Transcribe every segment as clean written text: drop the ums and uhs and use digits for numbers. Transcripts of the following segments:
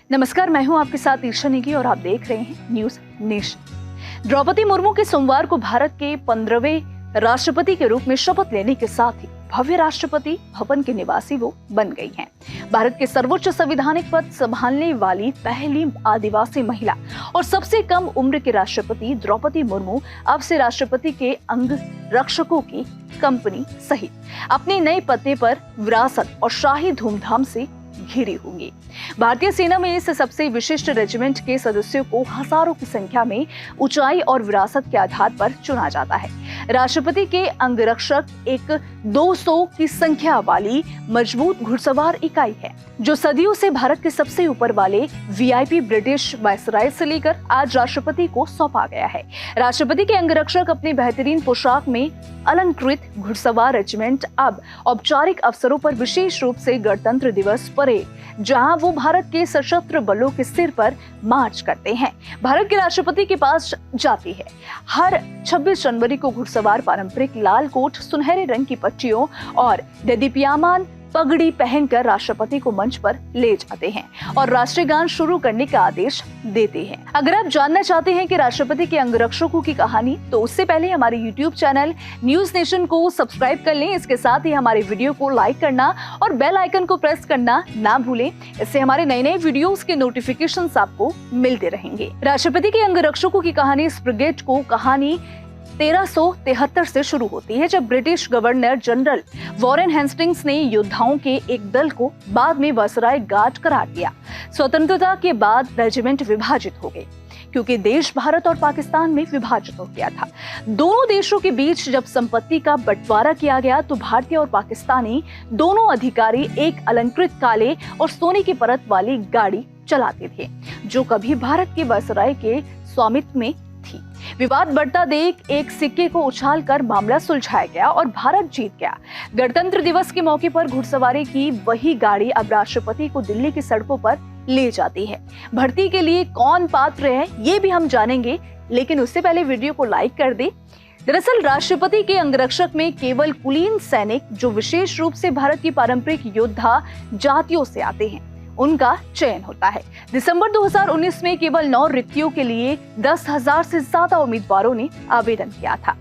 नमस्कार, मैं हूं आपके साथ ईशा नेगी और आप देख रहे हैं न्यूज नेशन। द्रौपदी मुर्मू के सोमवार को भारत के 15वें राष्ट्रपति के रूप में शपथ लेने के साथ ही भव्य राष्ट्रपति भवन के निवासी वो बन गई हैं। भारत के सर्वोच्च संवैधानिक पद संभालने वाली पहली आदिवासी महिला और सबसे कम उम्र के राष्ट्रपति द्रौपदी मुर्मू अब से राष्ट्रपति के अंग रक्षकों की कंपनी सहित अपने नए पते पर विरासत और शाही धूमधाम से घिरी होंगी। भारतीय सेना में इस सबसे विशिष्ट रेजिमेंट के सदस्यों को हजारों की संख्या में ऊंचाई और विरासत के आधार पर चुना जाता है। राष्ट्रपति के अंगरक्षक एक 200 की संख्या वाली मजबूत घुड़सवार इकाई है, जो सदियों से भारत के सबसे ऊपर वाले वीआईपी ब्रिटिश वायसराय से लेकर आज राष्ट्रपति को सौंपा गया है। राष्ट्रपति के अंगरक्षक अपनी बेहतरीन पोशाक में अलंकृत घुड़सवार रेजिमेंट अब औपचारिक अवसरों पर विशेष रूप से गणतंत्र दिवस परेड, जहां वो भारत के सशस्त्र बलों के सिर पर मार्च करते हैं, भारत के राष्ट्रपति के पास जाती है। हर 26 जनवरी को घुड़सवार पारंपरिक लाल कोट, सुनहरे रंग की पट्टियों और देदीप्यमान पगड़ी पहनकर राष्ट्रपति को मंच पर ले जाते हैं और राष्ट्रीय गान शुरू करने का आदेश देते हैं। अगर आप जानना चाहते हैं कि राष्ट्रपति के अंगरक्षकों की कहानी, तो उससे पहले हमारे YouTube चैनल न्यूज नेशन को सब्सक्राइब कर लें। इसके साथ ही हमारे वीडियो को लाइक करना और बेल आइकन को प्रेस करना ना भूलें। इससे हमारे नए वीडियोस के नोटिफिकेशंस आपको मिलते रहेंगे। राष्ट्रपति के अंगरक्षकों की कहानी इस ब्रिगेड को कहानी 1373 से शुरू होती है, जब British governor general Warren Hastings ने योद्धाओं के एक दल को बाद में वायसराय गार्ड करार दिया। स्वतंत्रता के बाद रेजिमेंट विभाजित हो गए, क्योंकि देश भारत और पाकिस्तान में विभाजित हो गया था। दोनों देशों के बीच जब संपत्ति का बंटवारा किया गया, तो भारतीय और पाकिस्तानी दोनों अधिकारी एक अलंकृत काले और सोने की परत वाली गाड़ी चलाते थे, जो कभी भारत के वायसराय के स्वामित्व में थी। विवाद बढ़ता देख एक सिक्के को उछालकर मामला सुलझाया गया और भारत जीत गया। गणतंत्र दिवस के मौके पर घुड़सवारी की वही गाड़ी अब राष्ट्रपति को दिल्ली की सड़कों पर ले जाती है। भर्ती के लिए कौन पात्र है, ये भी हम जानेंगे, लेकिन उससे पहले वीडियो को लाइक कर दे। दरअसल राष्ट्रपति के अंगरक्षक में केवल कुलीन सैनिक, जो विशेष रूप से भारत की पारंपरिक योद्धा जातियों से आते हैं, उनका चयन होता है। दिसंबर 2019 में केवल 9 रिक्तियों के लिए 10,000 से ज्यादा उम्मीदवारों ने आवेदन किया था।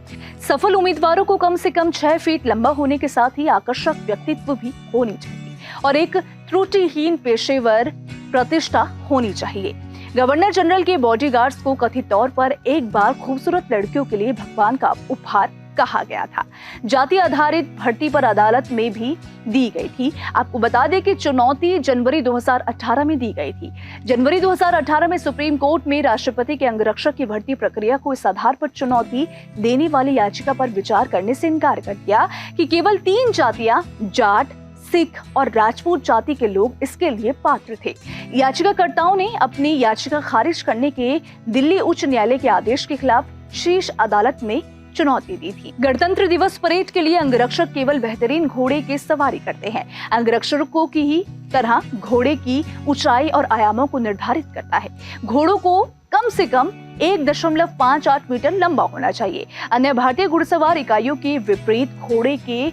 सफल उम्मीदवारों को कम से कम 6 फीट लंबा होने के साथ ही आकर्षक व्यक्तित्व भी होनी चाहिए और एक त्रुटिहीन पेशेवर प्रतिष्ठा होनी चाहिए। गवर्नर जनरल के बॉडीगार्ड्स को कथित तौर पर एक बार खूबसूरत लड़कियों के लिए भगवान का उपहार कहा गया था। जाति आधारित भर्ती पर अदालत में भी दी गई थी। आपको बता दें कि चुनौती जनवरी 2018 में दी गई थी। जनवरी 2018 में सुप्रीम कोर्ट में राष्ट्रपति के अंगरक्षक की भर्ती प्रक्रिया को इस आधार पर चुनौती देने वाली याचिका पर विचार करने से इनकार कर दिया कि केवल 3 जातियां, जाट, सिख और राजपूत जाति के लोग इसके लिए पात्र थे। याचिकाकर्ताओं ने अपनी याचिका खारिज करने के दिल्ली उच्च न्यायालय के आदेश के खिलाफ शीर्ष अदालत में चुनौती दी थी। गणतंत्र दिवस परेड के लिए अंगरक्षक केवल बेहतरीन घोड़े की सवारी करते हैं। अंगरक्षकों की ही तरह घोड़े की ऊंचाई और आयामों को निर्धारित करता है। घोड़ों को कम से कम 1.58 मीटर लंबा होना चाहिए। अन्य भारतीय घुड़सवार इकाइयों के विपरीत घोड़े के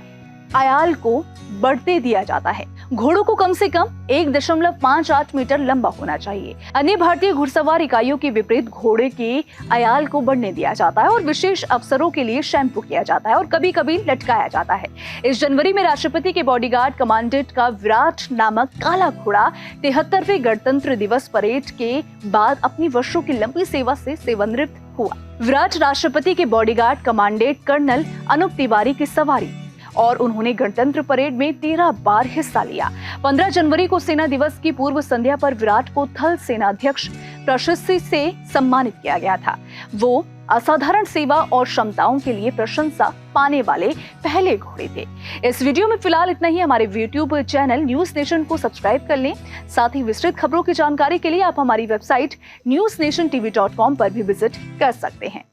आयाल को बढ़ते दिया जाता है। घोड़ों को कम से कम 1.58 मीटर लंबा होना चाहिए। अन्य भारतीय घुड़सवार इकाइयों के विपरीत घोड़े के आयाल को बढ़ने दिया जाता है और विशेष अवसरों के लिए शैम्पू किया जाता है और कभी कभी लटकाया जाता है। इस जनवरी में राष्ट्रपति के बॉडीगार्ड कमांडेंट का विराट नामक काला घोड़ा 73वें गणतंत्र दिवस परेड के बाद अपनी वर्षों की लंबी सेवा से सेवानिवृत्त हुआ। विराट राष्ट्रपति के bodyguard commandant colonel Anoop Tiwari की सवारी और उन्होंने गणतंत्र परेड में 13 बार हिस्सा लिया। 15 जनवरी को सेना दिवस की पूर्व संध्या पर विराट को थल सेनाध्यक्ष प्रशस्ति से सम्मानित किया गया था। वो असाधारण सेवा और क्षमताओं के लिए प्रशंसा पाने वाले पहले घोड़े थे। इस वीडियो में फिलहाल इतना ही। हमारे YouTube चैनल न्यूज नेशन को सब्सक्राइब कर लें। साथ ही विस्तृत खबरों की जानकारी के लिए आप हमारी वेबसाइट newsnationtv.com पर भी विजिट कर सकते हैं।